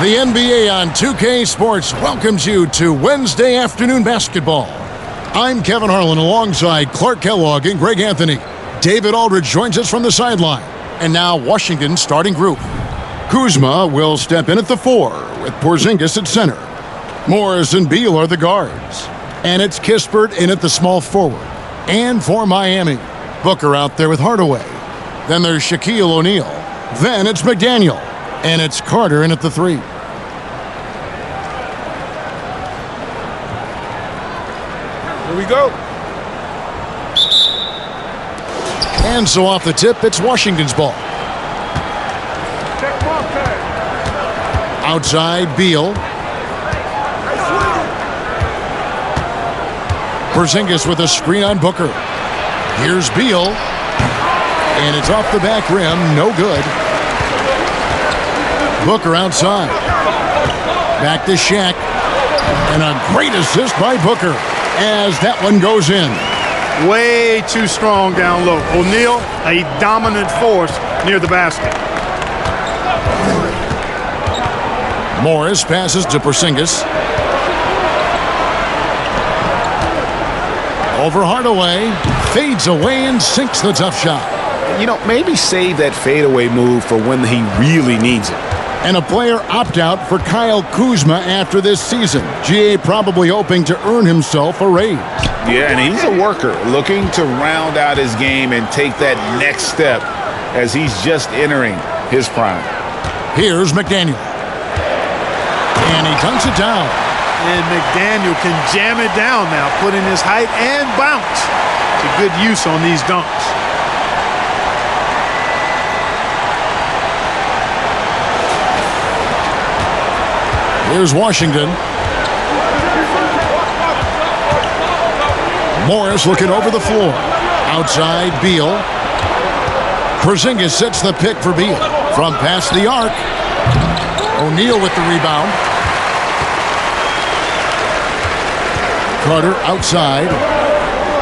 The NBA on 2K Sports welcomes you to Wednesday afternoon basketball. I'm Kevin Harlan alongside Clark Kellogg and Greg Anthony. David Aldridge joins us from the sideline. And now Washington's starting group. Kuzma will step in at the 4 with Porzingis at center. Morris and Beal are the guards. And it's Kispert in at the small forward. And for Miami, Booker out there with Hardaway. Then there's Shaquille O'Neal. Then it's McDaniel. And it's Carter in at the 3. Here we go. And so off the tip, it's Washington's ball. Outside, Beal. Porzingis with a screen on Booker. Here's Beal. And it's off the back rim. No good. Booker outside. Back to Shaq. And a great assist by Booker as that one goes in. Way too strong down low. O'Neal, a dominant force near the basket. Morris passes to Porzingis. Over Hardaway. Fades away and sinks the tough shot. You know, maybe save that fadeaway move for when he really needs it. And a player opt-out for Kyle Kuzma after this season. GA probably hoping to earn himself a raise. Yeah, and he's a worker looking to round out his game and take that next step as he's just entering his prime. Here's McDaniel. And he dunks it down. And McDaniel can jam it down now, put in his height and bounce. It's a good use on these dunks. Here's Washington. Morris looking over the floor. Outside, Beal. Porzingis sets the pick for Beal. From past the arc. O'Neal with the rebound. Carter outside.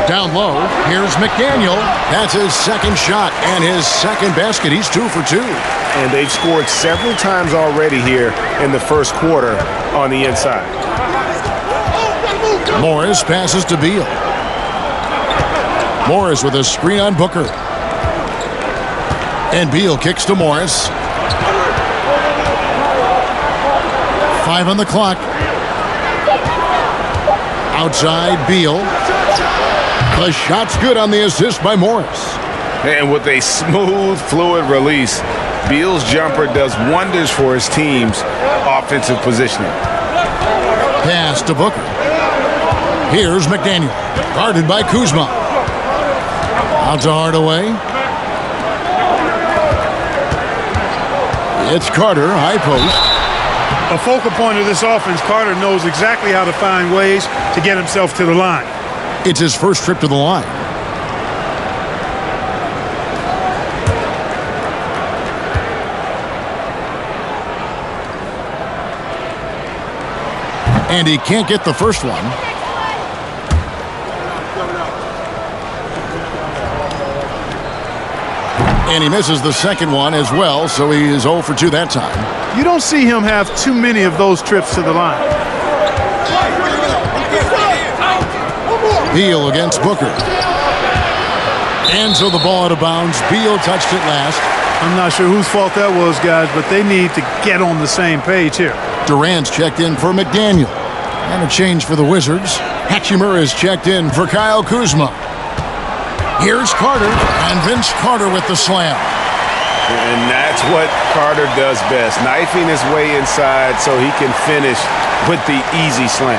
Down low. Here's McDaniel. That's his second shot and his second basket. He's 2 for 2. And they've scored several times already here in the first quarter on the inside. Morris passes to Beal. Morris with a screen on Booker. And Beal kicks to Morris. 5 on the clock. Outside, Beal. The shot's good on the assist by Morris. And with a smooth, fluid release, Beal's jumper does wonders for his team's offensive positioning. Pass to Booker. Here's McDaniel. Guarded by Kuzma. Out to Hardaway. It's Carter, high post. A focal point of this offense, Carter knows exactly how to find ways to get himself to the line. It's his first trip to the line. And he can't get the first one. And he misses the second one as well, so he is 0 for 2 that time. You don't see him have too many of those trips to the line. Beal against Booker. And so the ball out of bounds. Beal touched it last. I'm not sure whose fault that was, guys, but they need to get on the same page here. Durant's checked in for McDaniel. And a change for the Wizards. Hachimura is checked in for Kyle Kuzma. Here's Carter, and Vince Carter with the slam. And that's what Carter does best, knifing his way inside so he can finish with the easy slam.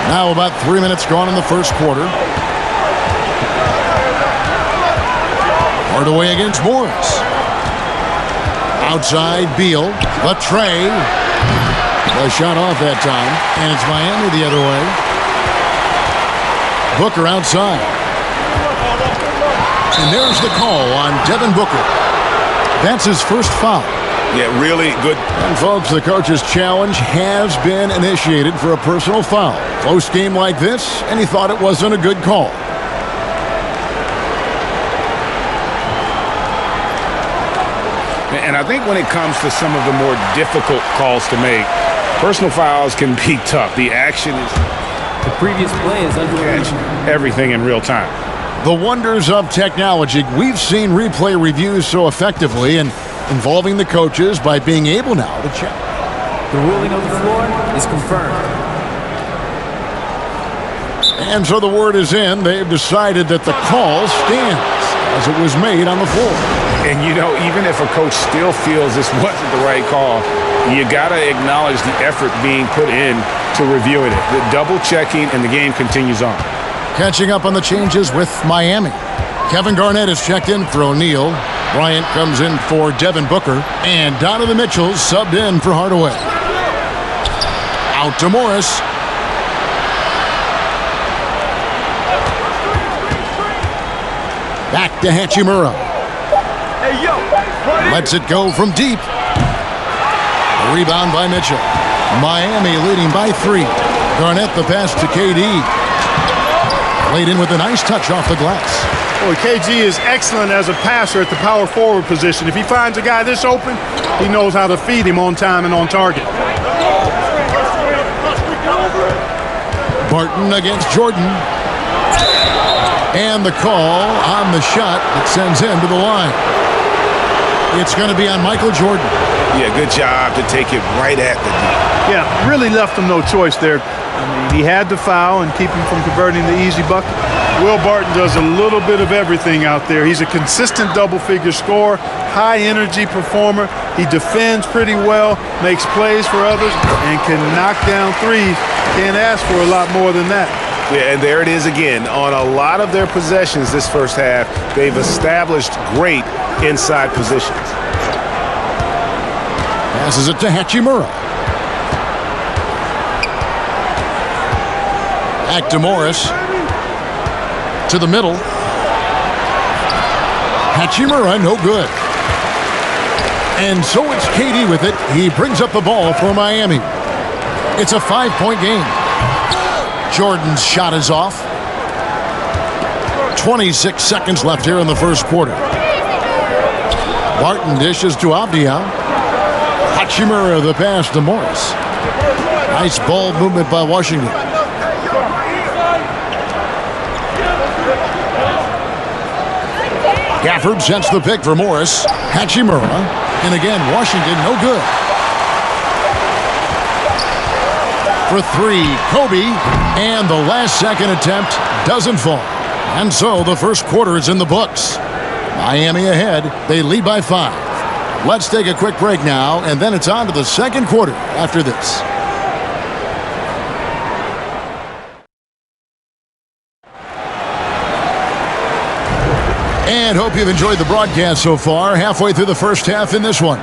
Now about 3 minutes gone in the first quarter. Hardaway against Morris. Outside, Beal. Latrey. The shot off that time. And it's Miami the other way. Booker outside. And there's the call on Devin Booker. That's his first foul. Yeah, really good. And folks, the coach's challenge has been initiated for a personal foul. Close game like this, and he thought it wasn't a good call. And I think when it comes to some of the more difficult calls to make, personal fouls can be tough. The action is... The previous play is under review. Everything in real time. The wonders of technology. We've seen replay reviews so effectively and involving the coaches by being able now to check. The ruling on the floor is confirmed. And so the word is in. They've decided that the call stands as it was made on the floor. And, you know, even if a coach still feels this wasn't the right call, you got to acknowledge the effort being put in to reviewing it. The double checking, and the game continues on. Catching up on the changes with Miami. Kevin Garnett is checked in for O'Neal. Bryant comes in for Devin Booker. And Donovan Mitchell subbed in for Hardaway. Out to Morris. Back to Hachimura. Lets it go from deep. A rebound by Mitchell. Miami leading by 3. Garnett the pass to KD. Laid in with a nice touch off the glass. Boy, KG is excellent as a passer at the power forward position. If he finds a guy this open, he knows how to feed him on time and on target. Barton against Jordan. And the call on the shot that sends him to the line. It's going to be on Michael Jordan. Yeah, good job to take it right at the D. Yeah, really left him no choice there. I mean, he had to foul and keep him from converting the easy bucket. Will Barton does a little bit of everything out there. He's a consistent double-figure scorer, high-energy performer. He defends pretty well, makes plays for others, and can knock down threes. Can't ask for a lot more than that. Yeah, and there it is again. On a lot of their possessions this first half, they've established great inside positions. Passes it to Hachimura. Back to Morris. To the middle. Hachimura, no good. And so it's KD with it. He brings up the ball for Miami. It's a 5-point game. Jordan's shot is off. 26 seconds left here in the first quarter. Barton dishes to Avdia. Hachimura the pass to Morris. Nice ball movement by Washington. Gafford sends the pick for Morris. Hachimura. And again, Washington no good. For 3, Kobe. And the last second attempt doesn't fall. And so the first quarter is in the books. Miami ahead. They lead by 5. Let's take a quick break now, and then it's on to the second quarter after this. And hope you've enjoyed the broadcast so far. Halfway through the first half in this one.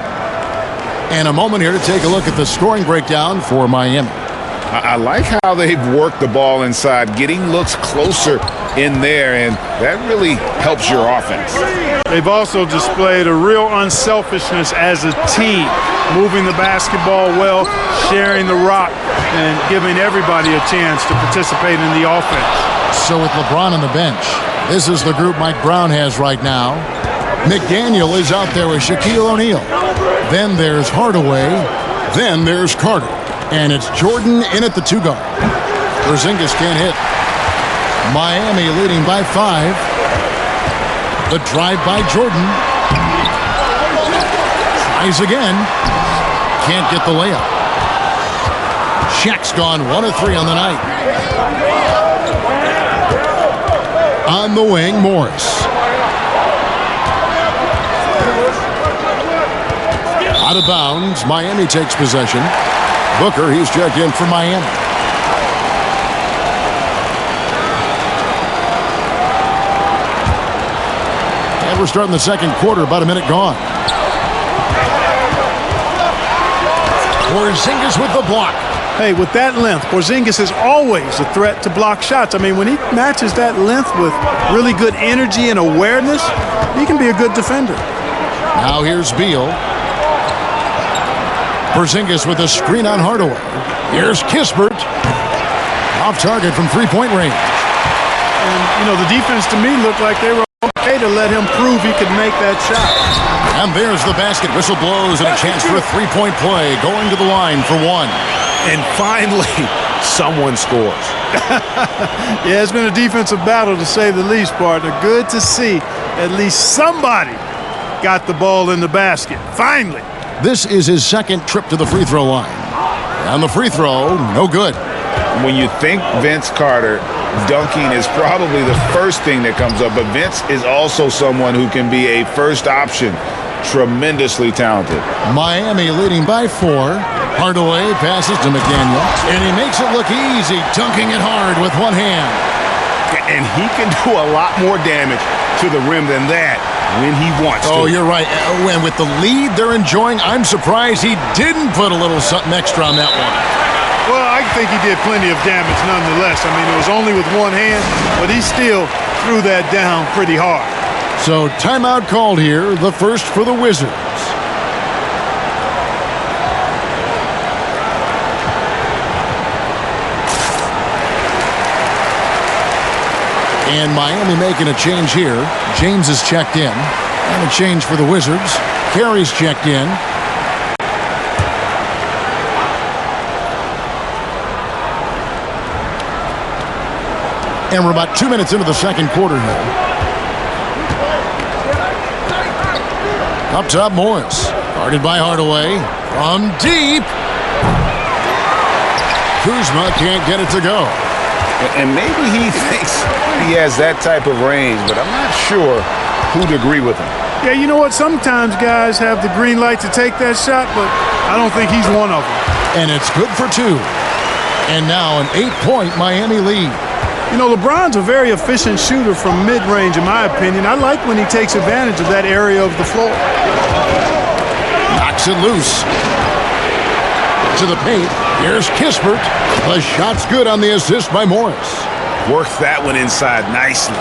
And a moment here to take a look at the scoring breakdown for Miami. I like how they've worked the ball inside, getting looks closer in there, and that really helps your offense. They've also displayed a real unselfishness as a team, moving the basketball well, sharing the rock, and giving everybody a chance to participate in the offense. So with LeBron on the bench, this is the group Mike Brown has right now. McDaniel is out there with Shaquille O'Neal. Then there's Hardaway. Then there's Carter. And it's Jordan in at the 2 guard. Porzingis can't hit. Miami leading by 5. The drive by Jordan. Tries again. Can't get the layup. Shaq's gone 1 of 3 on the night. On the wing, Morris. Out of bounds. Miami takes possession. Booker, he's checked in for Miami. And we're starting the second quarter, about a minute gone. Porzingis with the block. Hey, with that length, Porzingis is always a threat to block shots. I mean, when he matches that length with really good energy and awareness, he can be a good defender. Now here's Beal. Porzingis with a screen on Hardaway. Here's Kispert. Off target from 3-point range. And, you know, the defense to me looked like they were okay okay to let him prove he could make that shot. And there's the basket. Whistle blows and a chance for a three-point play. Going to the line for one. And finally, someone scores. Yeah, it's been a defensive battle to say the least, partner. Good to see at least somebody got the ball in the basket. Finally. This is his second trip to the free throw line. And the free throw, no good. When you think Vince Carter, dunking is probably the first thing that comes up. But Vince is also someone who can be a first option. Tremendously talented. Miami leading by 4. Hardaway passes to McDaniel, and he makes it look easy, dunking it hard with one hand. And he can do a lot more damage to the rim than that when he wants to. Oh, you're right. And with the lead they're enjoying, I'm surprised he didn't put a little something extra on that one. Well, I think he did plenty of damage nonetheless. I mean, it was only with one hand, but he still threw that down pretty hard. So timeout called here, the first for the Wizards. And Miami making a change here. James is checked in. And a change for the Wizards. Carey's checked in. And we're about 2 minutes into the second quarter here. Up top, Morris. Guarded by Hardaway. From deep. Kuzma can't get it to go. And maybe he thinks he has that type of range, but I'm not sure who'd agree with him. Yeah, you know what? Sometimes guys have the green light to take that shot, but I don't think he's one of them. And it's good for 2. And now an 8-point Miami lead. You know, LeBron's a very efficient shooter from mid-range, in my opinion. I like when he takes advantage of that area of the floor. Knocks it loose. To the paint. Here's Kispert. The shot's good on the assist by Morris. Worked that one inside nicely.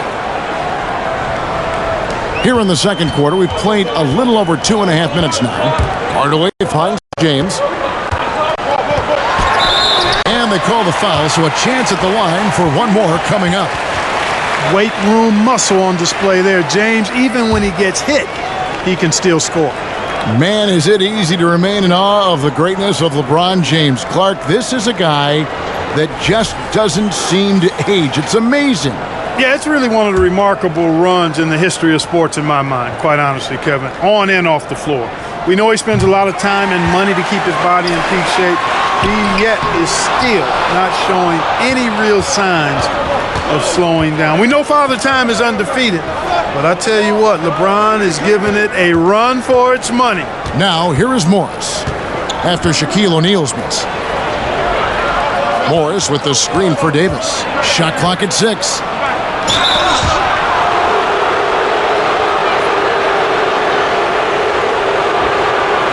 Here in the second quarter, we've played a little over 2.5 minutes now. Hardaway finds James. And they call the foul, so a chance at the line for one more coming up. Weight room muscle on display there, James. Even when he gets hit, he can still score. Man, is it easy to remain in awe of the greatness of LeBron James. Clark, this is a guy that just doesn't seem to age. It's amazing. Yeah, it's really one of the remarkable runs in the history of sports in my mind, quite honestly, Kevin, on and off the floor. We know he spends a lot of time and money to keep his body in peak shape. He yet is still not showing any real signs of slowing down. We know Father Time is undefeated, but I tell you what, LeBron is giving it a run for its money. Now, here is Morris after Shaquille O'Neal's miss. Morris with the screen for Davis. Shot clock at 6.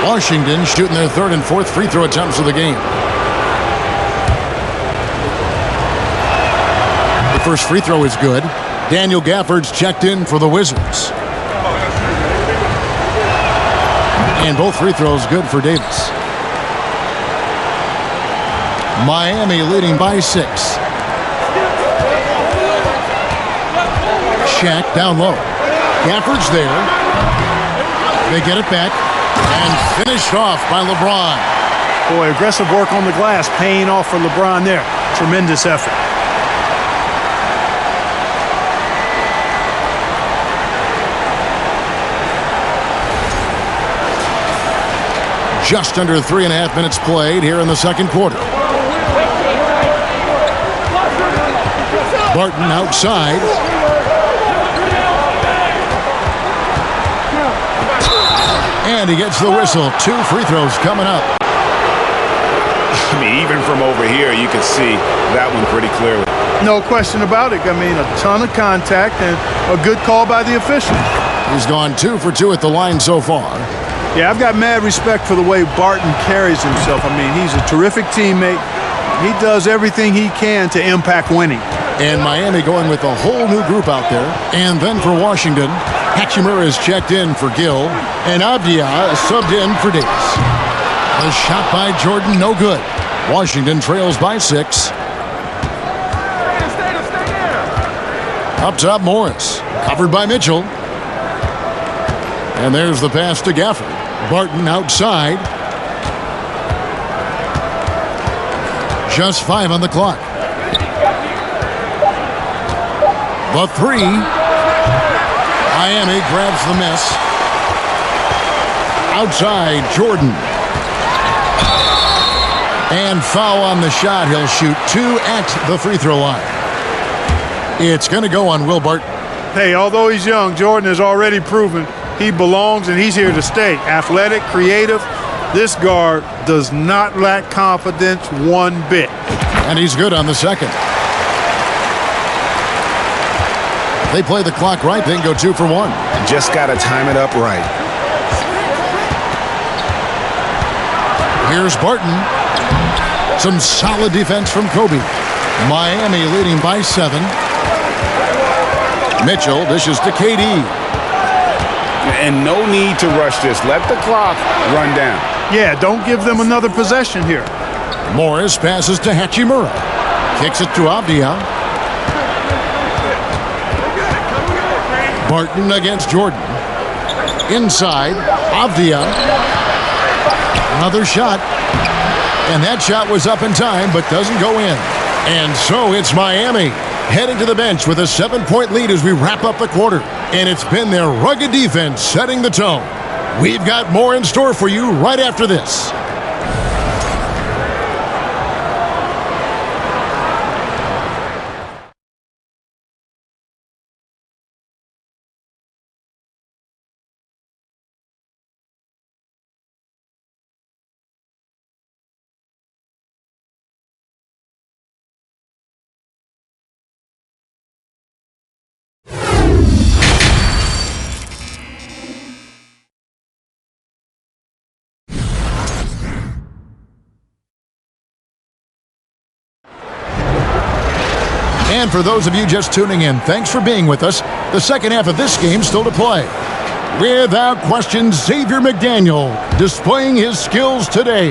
Washington shooting their third and fourth free throw attempts of the game. The first free throw is good. Daniel Gafford's checked in for the Wizards. And both free throws good for Davis. Miami leading by 6. Shaq down low. Gafford's there. They get it back. And finished off by LeBron. Boy, aggressive work on the glass, paying off for LeBron there. Tremendous effort. Just under 3.5 minutes played here in the second quarter. Barton outside. And he gets the whistle. 2 free throws coming up. I mean, even from over here, you can see that one pretty clearly. No question about it. I mean, a ton of contact and a good call by the official. He's gone 2 for 2 at the line so far. Yeah, I've got mad respect for the way Barton carries himself. I mean, he's a terrific teammate. He does everything he can to impact winning. And Miami going with a whole new group out there. And then for Washington, Hachimura is checked in for Gill. And Abdia subbed in for Davis. A shot by Jordan, no good. Washington trails by 6. Up top, Morris. Covered by Mitchell. And there's the pass to Gafford. Barton outside. Just 5 on the clock. The 3. Miami grabs the miss. Outside, Jordan. And foul on the shot. He'll shoot 2 at the free throw line. It's going to go on Will Barton. Hey, although he's young, Jordan has already proven he belongs and he's here to stay. Athletic, creative. This guard does not lack confidence one bit. And he's good on the second. They play the clock right, then go 2 for 1. Just got to time it up right. Here's Barton. Some solid defense from Kobe. Miami leading by 7. Mitchell dishes to KD. And no need to rush this. Let the clock run down. Yeah, don't give them another possession here. Morris passes to Hachimura. Kicks it to Avdia. Barton against Jordan. Inside, Avdia. Another shot. And that shot was up in time, but doesn't go in. And so it's Miami heading to the bench with a 7-point lead as we wrap up the quarter. And it's been their rugged defense setting the tone. We've got more in store for you right after this. And for those of you just tuning in, thanks for being with us. The second half of this game still to play. Without question, Xavier McDaniel displaying his skills today.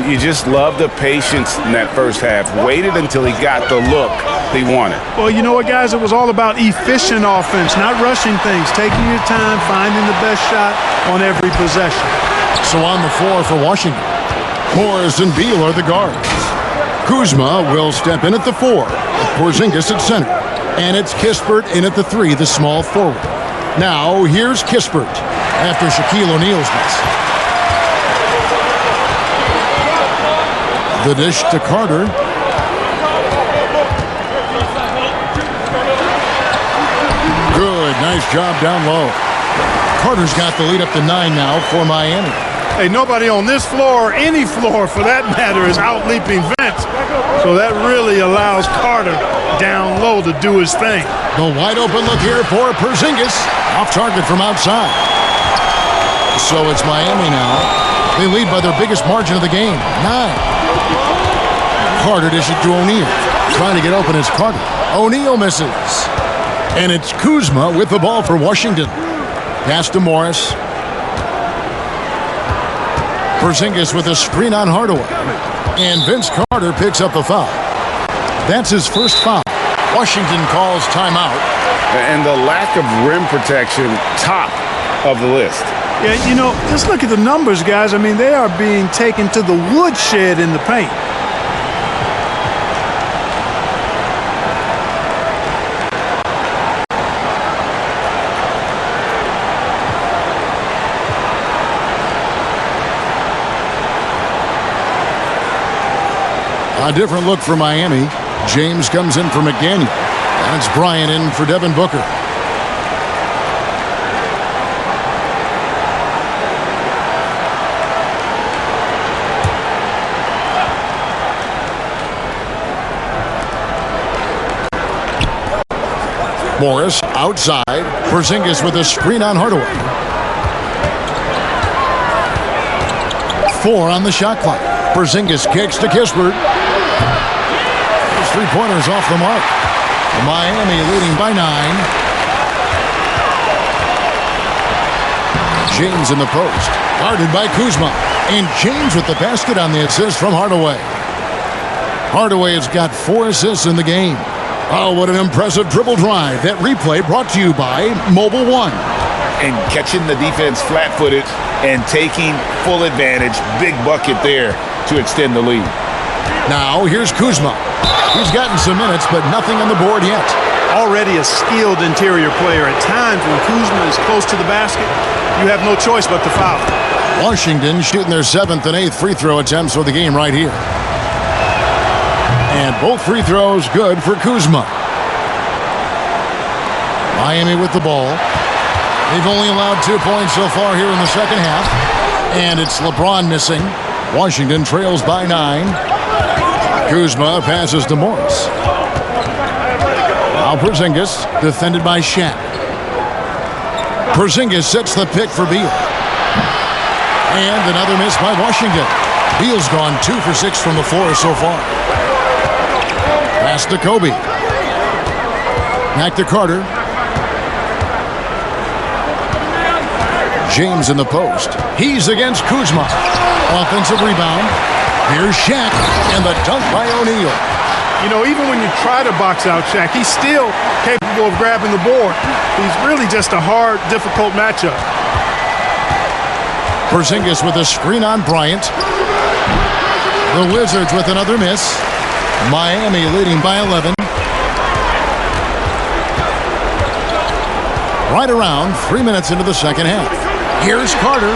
You just love the patience in that first half. Waited until he got the look he wanted. Well, you know what, guys? It was all about efficient offense, not rushing things, taking your time, finding the best shot on every possession. So on the floor for Washington, Morris and Beal are the guards. Kuzma will step in at the 4. Porzingis at center. And it's Kispert in at the 3, the small forward. Now, here's Kispert after Shaquille O'Neal's miss. The dish to Carter. Good, nice job down low. Carter's got the lead up to 9 now for Miami. Hey, nobody on this floor, or any floor for that matter, is out-leaping Vince. So that really allows Carter down low to do his thing. The wide open look here for Porzingis. Off target from outside. So it's Miami now. They lead by their biggest margin of the game, 9. Carter dishes to O'Neal. Trying to get open is Carter. O'Neal misses. And it's Kuzma with the ball for Washington. Pass to Morris. Porzingis with a screen on Hardaway. And Vince Carter picks up the foul. That's his first foul. Washington calls timeout. And the lack of rim protection, top of the list. Yeah, you know, just look at the numbers, guys. I mean, they are being taken to the woodshed in the paint. A different look for Miami. James comes in for McDaniel. And it's Bryant in for Devin Booker. Morris outside. Porzingis with a screen on Hardaway. 4 on the shot clock. Porzingis kicks to Kispert. Those 3-pointers off the mark. Miami leading by 9. James in the post. Guarded by Kuzma. And James with the basket on the assist from Hardaway. Hardaway has got 4 assists in the game. Oh, what an impressive dribble drive. That replay brought to you by Mobile One. and catching the defense flat-footed and taking full advantage. Big bucket there to extend the lead. Now here's Kuzma. He's gotten some minutes, but nothing on the board yet. Already a skilled interior player. At times when Kuzma is close to the basket, you have no choice but to foul. Washington shooting their 7th and 8th free throw attempts for the game right here. And both free throws good for Kuzma. Miami with the ball. They've only allowed 2 points so far here in the second half. And it's LeBron missing. Washington trails by 9. Kuzma passes to Morris. Now Porzingis, defended by Shaq. Porzingis sets the pick for Beal. And another miss by Washington. Beal's gone 2 for 6 from the floor so far. Pass to Kobe. Back to Carter. James in the post. He's against Kuzma. Offensive rebound. Here's Shaq, and the dunk by O'Neal. You know, even when you try to box out Shaq, he's still capable of grabbing the board. He's really just a hard, difficult matchup. Porzingis with a screen on Bryant. The Wizards with another miss. Miami leading by 11. Right around 3 minutes into the second half. Here's Carter.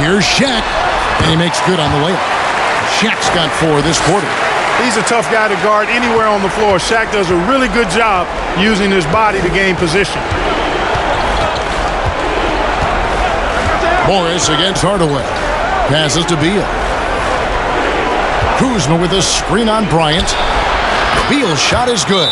Here's Shaq. And he makes good on the layup. Shaq's got 4 this quarter. He's a tough guy to guard anywhere on the floor. Shaq does a really good job using his body to gain position. Morris against Hardaway. Passes to Beal. Kuzma with a screen on Bryant. Beal's shot is good.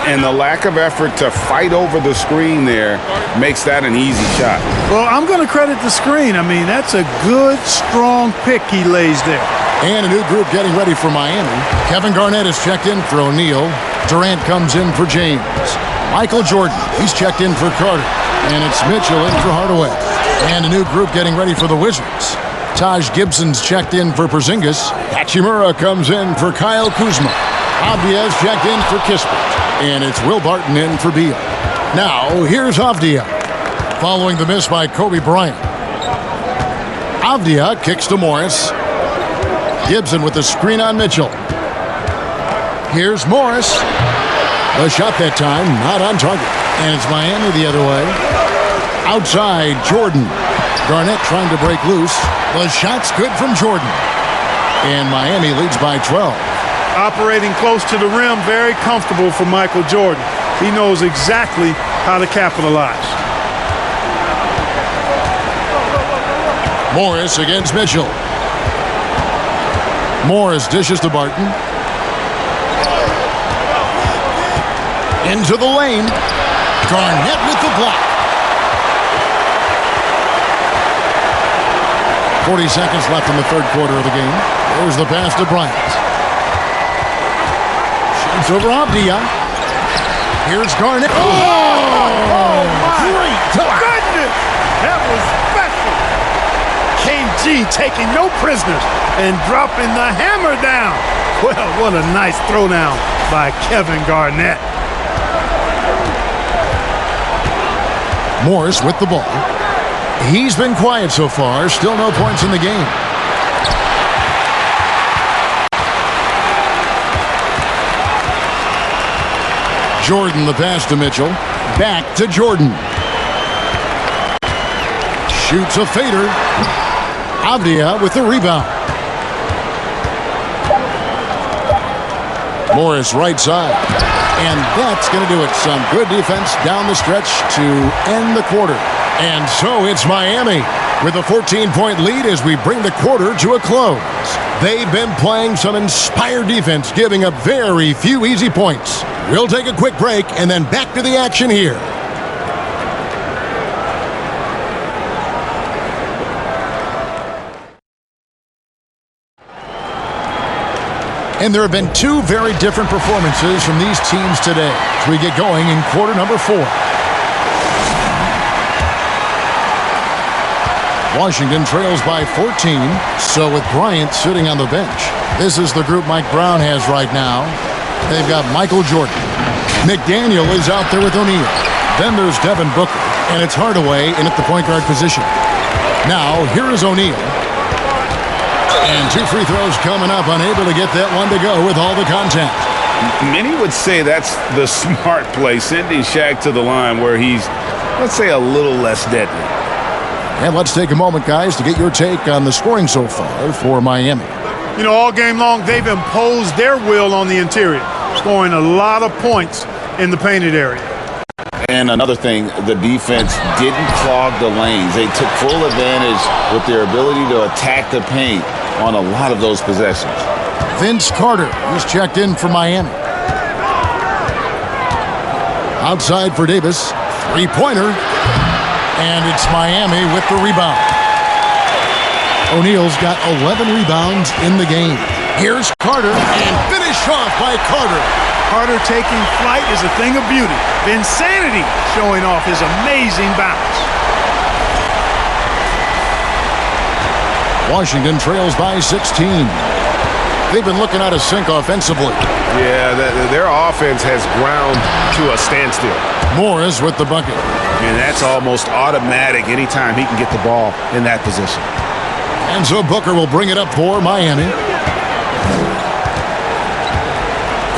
And the lack of effort to fight over the screen there makes that an easy shot. Well, I'm going to credit the screen. I mean, that's a good, strong pick he lays there. And a new group getting ready for Miami. Kevin Garnett is checked in for O'Neal. Durant comes in for James. Michael Jordan, he's checked in for Carter. And it's Mitchell in for Hardaway. And a new group getting ready for the Wizards. Taj Gibson's checked in for Porzingis. Hachimura comes in for Kyle Kuzma. Avdia's checked in for Kispert. And it's Will Barton in for Beal. Now, here's Avdia. Following the miss by Kobe Bryant. Avdia kicks to Morris. Gibson with the screen on Mitchell. Here's Morris. The shot that time, not on target. And it's Miami the other way. Outside, Jordan. Garnett trying to break loose. The shot's good from Jordan. And Miami leads by 12. Operating close to the rim, very comfortable for Michael Jordan. He knows exactly how to capitalize. Morris against Mitchell. Morris dishes to Barton. Into the lane. Garnett with the block. 40 seconds left in the third quarter of the game. There's the pass to Bryant. Shoots over Avdia. Here's Garnett. Oh, my great block. goodness! That was special. KG taking no prisoners and dropping the hammer down. Well, what a nice throwdown by Kevin Garnett. Morris with the ball. He's been quiet so far. Still no points in the game. Jordan the pass to Mitchell. Back to Jordan. Shoots a fader. Avdia with the rebound. Morris right side. And that's going to do it. Some good defense down the stretch to end the quarter. And so it's Miami with a 14-point lead as we bring the quarter to a close. They've been playing some inspired defense, giving up very few easy points. We'll take a quick break and then back to the action here. And there have been 2 very different performances from these teams today as we get going in quarter number 4. Washington trails by 14, so with Bryant sitting on the bench. This is the group Mike Brown has right now. They've got Michael Jordan. McDaniel is out there with O'Neal. Then there's Devin Booker. And it's Hardaway in at the point guard position. Now, here is O'Neal. And 2 free throws coming up, unable to get that one to go with all the contact. Many would say that's the smart play, sending Shaq to the line where he's, let's say, a little less deadly. And let's take a moment, guys, to get your take on the scoring so far for Miami. You know, all game long, they've imposed their will on the interior, scoring a lot of points in the painted area. And another thing, the defense didn't clog the lanes. They took full advantage with their ability to attack the paint on a lot of those possessions. Vince Carter, he's checked in for Miami. Outside for Davis, three-pointer, and it's Miami with the rebound. O'Neal's got 11 rebounds in the game. Here's Carter, and finished off by Carter. Carter taking flight is a thing of beauty. Vinsanity showing off his amazing bounce. Washington trails by 16. They've been looking out of sync offensively. Yeah, their offense has ground to a standstill. Morris with the bucket. And that's almost automatic anytime he can get the ball in that position. And so Booker will bring it up for Miami.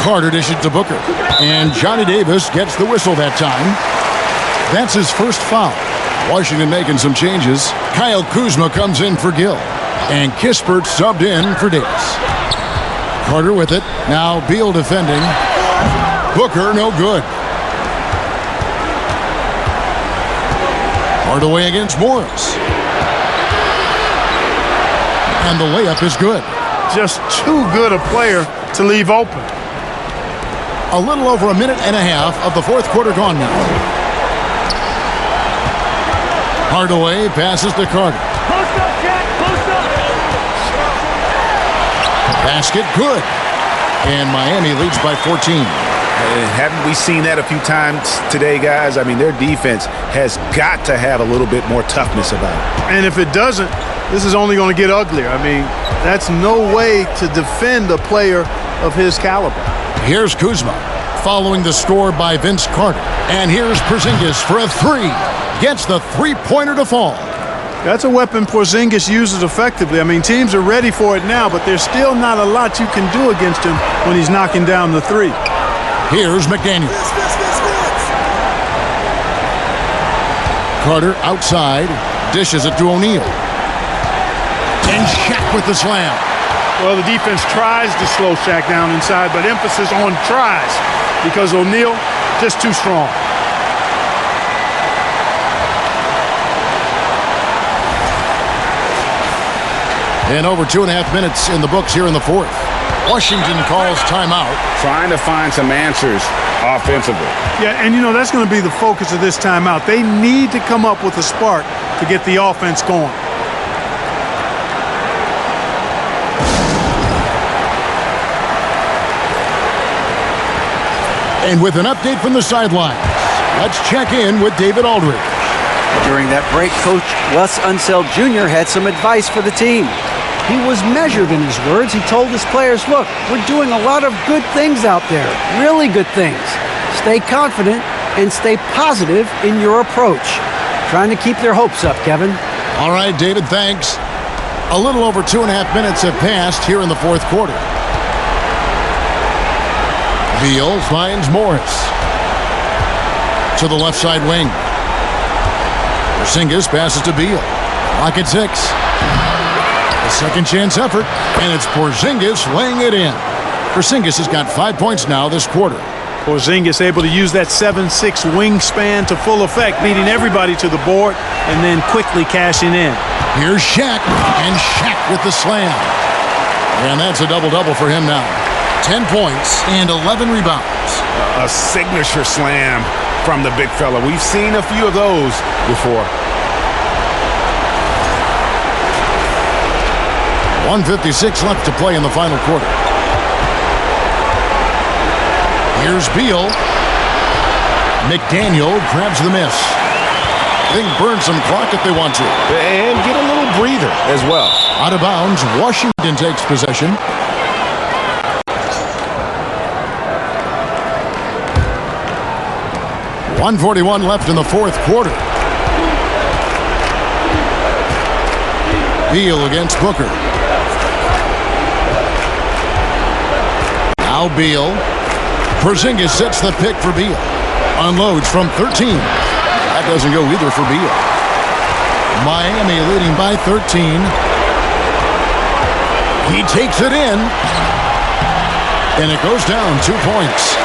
Carter dishes to Booker. And Johnny Davis gets the whistle that time. That's his first foul. Washington making some changes. Kyle Kuzma comes in for Gill. And Kispert subbed in for Davis. Carter with it. Now Beal defending. Booker no good. Hardaway against Morris. And the layup is good. Just too good a player to leave open. A little over a minute and a half of the fourth quarter gone now. Hardaway passes to Carter. Post up, Jack, post up. Basket good. And Miami leads by 14. And haven't we seen that a few times today, guys? I mean, their defense has got to have a little bit more toughness about it. And if it doesn't, this is only going to get uglier. I mean, that's no way to defend a player of his caliber. Here's Kuzma, following the score by Vince Carter. And here's Porzingis for a three. Gets the three-pointer to fall. That's a weapon Porzingis uses effectively. I mean, teams are ready for it now, but there's still not a lot you can do against him when he's knocking down the three. Here's McDaniel. Carter outside, dishes it to O'Neal. And Shaq with the slam. Well, the defense tries to slow Shaq down inside, but emphasis on tries because O'Neal just too strong. And over 2.5 minutes in the books here in the fourth. Washington calls timeout. Trying to find some answers offensively. Yeah, and you know, that's going to be the focus of this timeout. They need to come up with a spark to get the offense going. And with an update from the sideline, let's check in with David Aldridge. During that break, Coach Wes Unseld Jr. had some advice for the team. He was measured in his words. He told his players, look, we're doing a lot of good things out there, really good things. Stay confident and stay positive in your approach. Trying to keep their hopes up, Kevin. All right, David, thanks. A little over 2.5 minutes have passed here in the fourth quarter. Beal finds Morris to the left side wing. Porzingis passes to Beal. Clock at 6. A second chance effort, and it's Porzingis laying it in. Porzingis has got 5 points now this quarter. Porzingis able to use that 7'6" wingspan to full effect, beating everybody to the board and then quickly cashing in. Here's Shaq, and Shaq with the slam. And that's a double-double for him now. 10 points and 11 rebounds. A signature slam from the big fella. We've seen a few of those before. 1:56 left to play in the final quarter. Here's Beal. McDaniel grabs the miss. They can burn some clock if they want to. And get a little breather as well. Out of bounds, Washington takes possession. .141 left in the fourth quarter. Beal against Booker. Now Beal. Porzingis sets the pick for Beal. Unloads from 13. That doesn't go either for Beal. Miami leading by 13. He takes it in. And it goes down 2 points.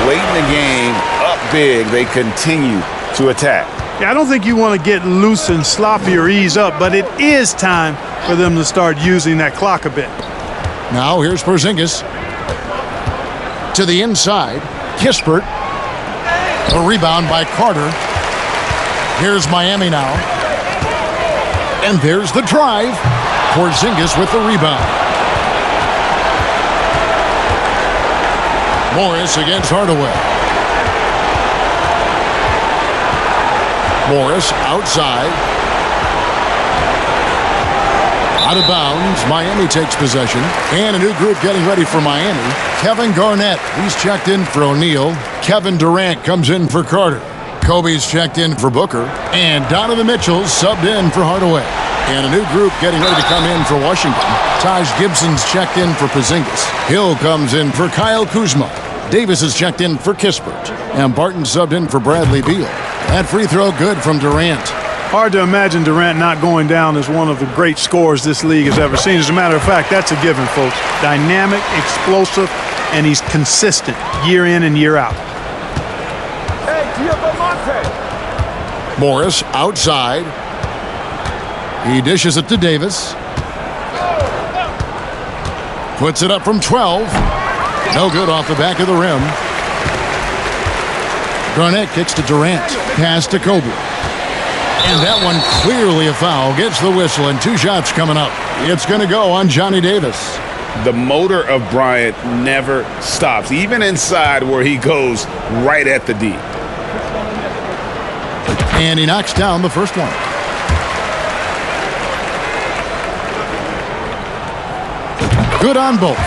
Late in the game, up big, they continue to attack. Yeah, I don't think you want to get loose and sloppy or ease up, but it is time for them to start using that clock a bit. Now here's Porzingis. To the inside. Kispert. A rebound by Carter. Here's Miami now. And there's the drive. Porzingis with the rebound. Morris against Hardaway. Morris outside. Out of bounds. Miami takes possession. And a new group getting ready for Miami. Kevin Garnett. He's checked in for O'Neal. Kevin Durant comes in for Carter. Kobe's checked in for Booker. And Donovan Mitchell's subbed in for Hardaway. And a new group getting ready to come in for Washington. Taj Gibson's checked in for Porzingis. Hill comes in for Kyle Kuzma. Davis is checked in for Kispert. And Barton subbed in for Bradley Beal. That free throw good from Durant. Hard to imagine Durant not going down as one of the great scorers this league has ever seen. As a matter of fact, that's a given, folks. Dynamic, explosive, and he's consistent year in and year out. Morris outside. He dishes it to Davis. Puts it up from 12. No good off the back of the rim. Garnett kicks to Durant. Pass to Kobe. And that one clearly a foul. Gets the whistle and 2 shots coming up. It's going to go on Johnny Davis. The motor of Bryant never stops, even inside where he goes right at the D. And he knocks down the first one. Good on both.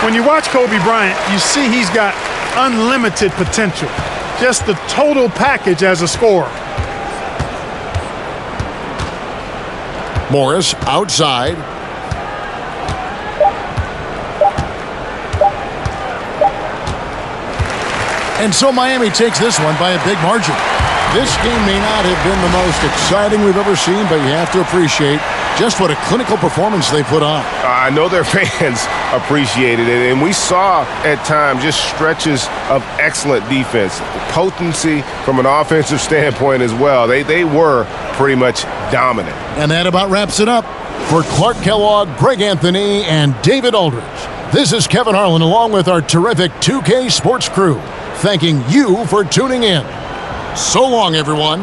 When you watch Kobe Bryant, you see he's got unlimited potential. Just the total package as a scorer. Morris outside. And so Miami takes this one by a big margin. This game may not have been the most exciting we've ever seen, but you have to appreciate just what a clinical performance they put on. I know their fans appreciated it, and we saw at times just stretches of excellent defense. Potency from an offensive standpoint as well. They were pretty much dominant. And that about wraps it up. For Clark Kellogg, Greg Anthony, and David Aldridge, this is Kevin Harlan along with our terrific 2K Sports crew, thanking you for tuning in. So long, everyone.